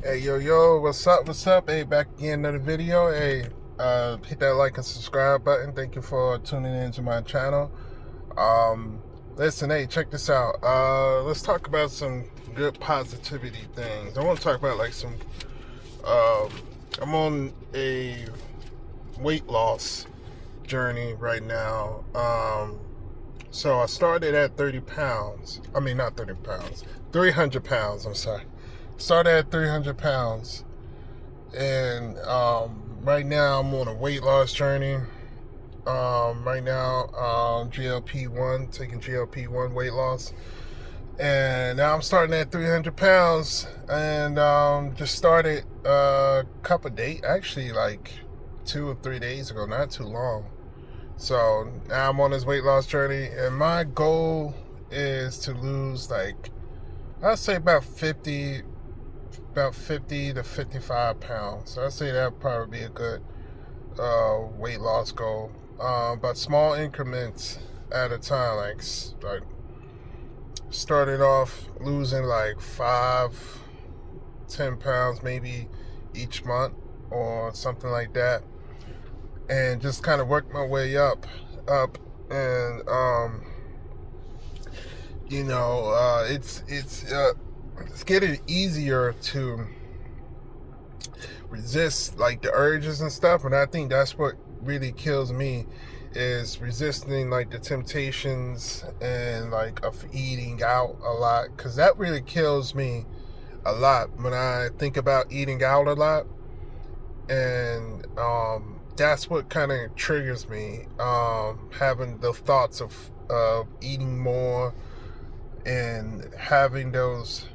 Hey, yo, what's up? Hey, back again, another video. Hey, hit that like and subscribe button. Thank you for tuning into my channel. Um, Listen, hey, check this out. Let's talk about some good positivity things. I want to talk about like some, um, I'm on a weight loss journey right now. So I started at 30 pounds. I mean, not 30 pounds, 300 pounds. I'm sorry. Started at 300 pounds. And right now I'm on a weight loss journey. Right now, GLP-1, taking GLP-1 weight loss. And now I'm starting at 300 pounds. And just started a couple of days, actually like 2 or 3 days ago, not too long. So now I'm on this weight loss journey. And my goal is to lose like, I'd say about 50 to 55 pounds. So I'd say that'd probably be a good weight loss goal. But small increments at a time. Like started off losing like 5, 10 pounds maybe each month or something like that, and just kind of work my way up, and it's getting easier to resist like the urges and stuff. And I think that's what really kills me, is resisting like the temptations and like of eating out a lot, because that really kills me a lot when I think about eating out a lot. And that's what kind of triggers me, having the thoughts of eating more and having those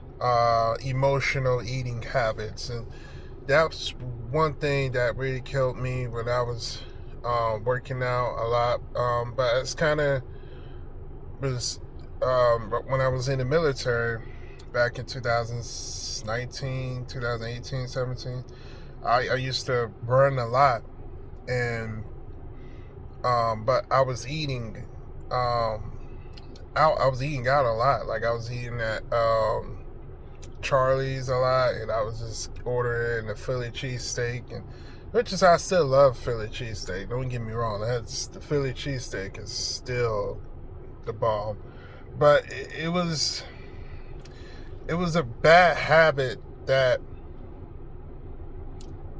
emotional eating habits. And that's one thing that really killed me when I was working out a lot. But it's kind of was when I was in the military back in 2019, 2018, 17. I used to run a lot, and but I was eating out. I was eating out a lot. Like I was eating at Charlie's a lot, and I was just ordering a Philly cheesesteak, and which is, I still love Philly cheesesteak. Don't get me wrong, the Philly cheesesteak is still the bomb. But it was a bad habit that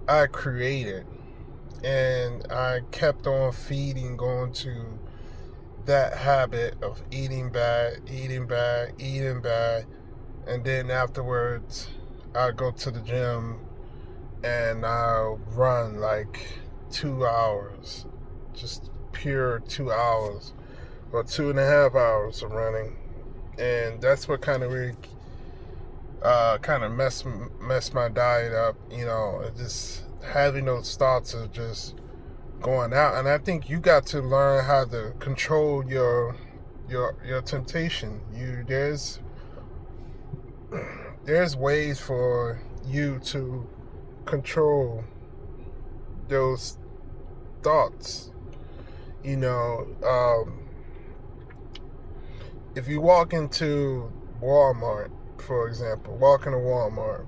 I created, and I kept on feeding, going to that habit of eating bad, eating bad. And then afterwards, I go to the gym and I'll run like 2 hours, just pure 2 hours or 2.5 hours of running. And that's what kind of really messed my diet up. Just having those thoughts of just going out. And I think you got to learn how to control your temptation. There's ways for you to control those thoughts. You know, if you walk into Walmart, for example, walk into Walmart.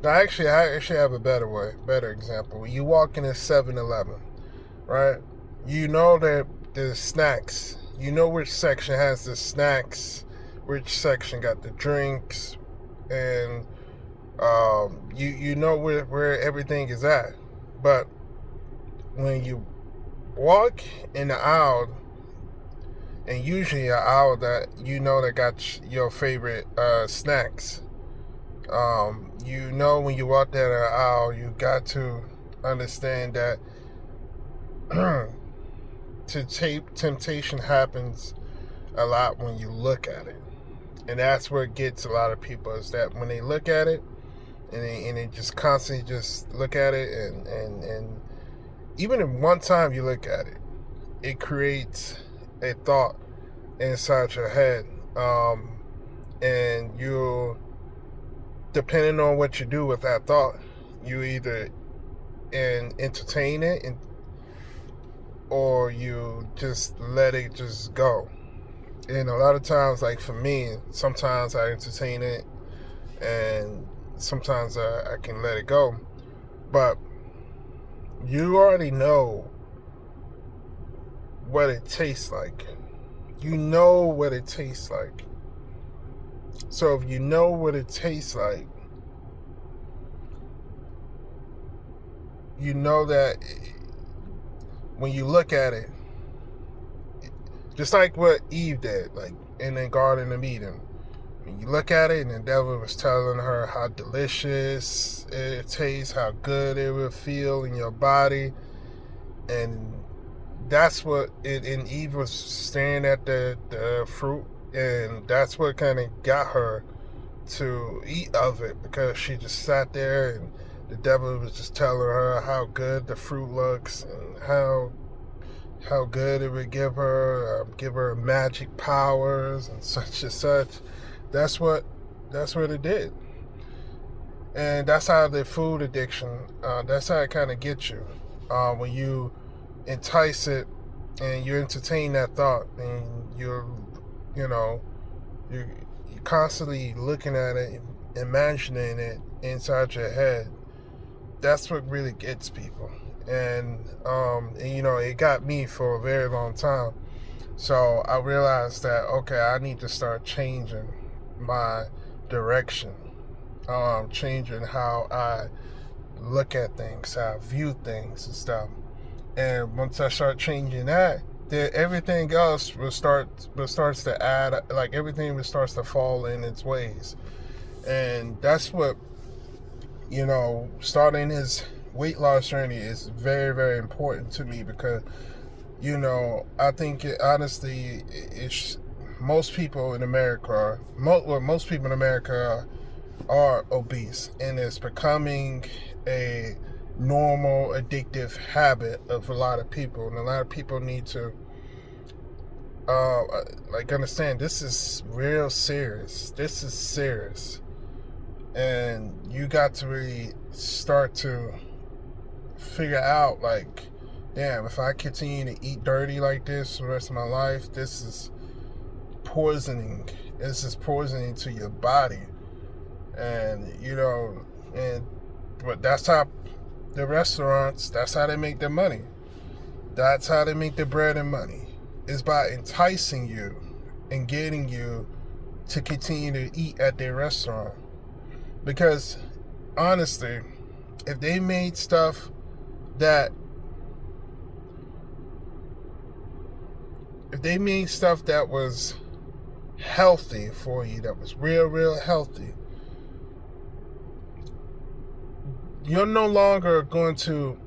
Now, I actually have a better example. When you walk in a 7-Eleven, right? You know that the snacks. You know which section has the snacks, which section got the drinks, and you know where everything is at. But when you walk in the aisle, and usually an aisle that you know that got your favorite snacks, when you walk down the aisle, you got to understand that temptation happens a lot when you look at it. And that's what gets a lot of people, is that when they look at it, and they just constantly just look at it, and even if one time you look at it, it creates a thought inside your head. And you, depending on what you do with that thought, you either entertain it, or you just let it just go. And a lot of times, like for me, sometimes I entertain it, and sometimes I can let it go. But you already know what it tastes like. You know what it tastes like. So if you know what it tastes like, you know that when you look at it, just like what Eve did, like in the Garden of Eden, when you look at it and the devil was telling her how delicious it tastes, how good it will feel in your body, and that's what it, and Eve was staring at the fruit, and that's what kind of got her to eat of it, because she just sat there and the devil was just telling her how good the fruit looks and how good it would give her magic powers and such and such. That's what it did, and that's how the food addiction. That's how it kind of gets you when you entice it and you entertain that thought, and you're constantly looking at it, imagining it inside your head. That's what really gets people. And it got me for a very long time. So I realized that, okay, I need to start changing my direction, changing how I look at things, how I view things and stuff. And once I start changing that, then everything else starts to add, like everything starts to fall in its ways. And that's what, starting his weight loss journey is very, very important to me, because I think honestly, it's most people in America are obese, and it's becoming a normal addictive habit of a lot of people, and a lot of people need to understand this is real serious. This is serious, and you got to really start to figure out, like, damn, if I continue to eat dirty like this for the rest of my life, this is poisoning. This is poisoning to your body. And but that's how the restaurants, that's how they make their money. That's how they make their bread and money, is by enticing you and getting you to continue to eat at their restaurant. Because honestly, if they made stuff that was healthy for you, that was real healthy, you're no longer going to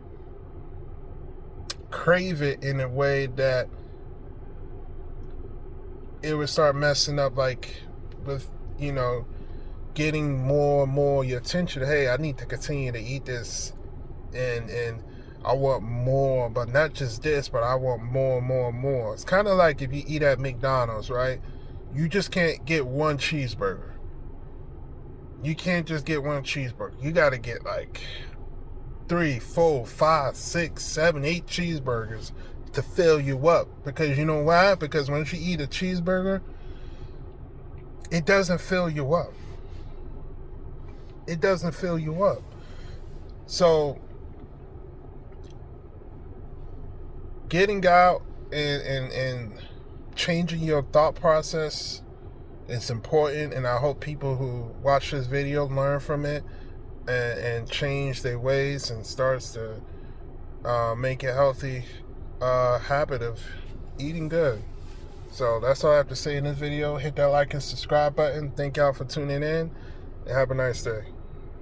crave it in a way that it would start messing up, like with getting more and more your attention. Hey, I need to continue to eat this, and I want more, but not just this, but I want more and more and more. It's kind of like if you eat at McDonald's, right? You just can't get one cheeseburger. You can't just get one cheeseburger. You got to get like 3, 4, 5, 6, 7, 8 cheeseburgers to fill you up. Because you know why? Because once you eat a cheeseburger, it doesn't fill you up. It doesn't fill you up. So getting out and changing your thought process is important, and I hope people who watch this video learn from it and change their ways and starts to make a healthy habit of eating good. So that's all I have to say in this video. Hit that like and subscribe button. Thank y'all for tuning in, and have a nice day.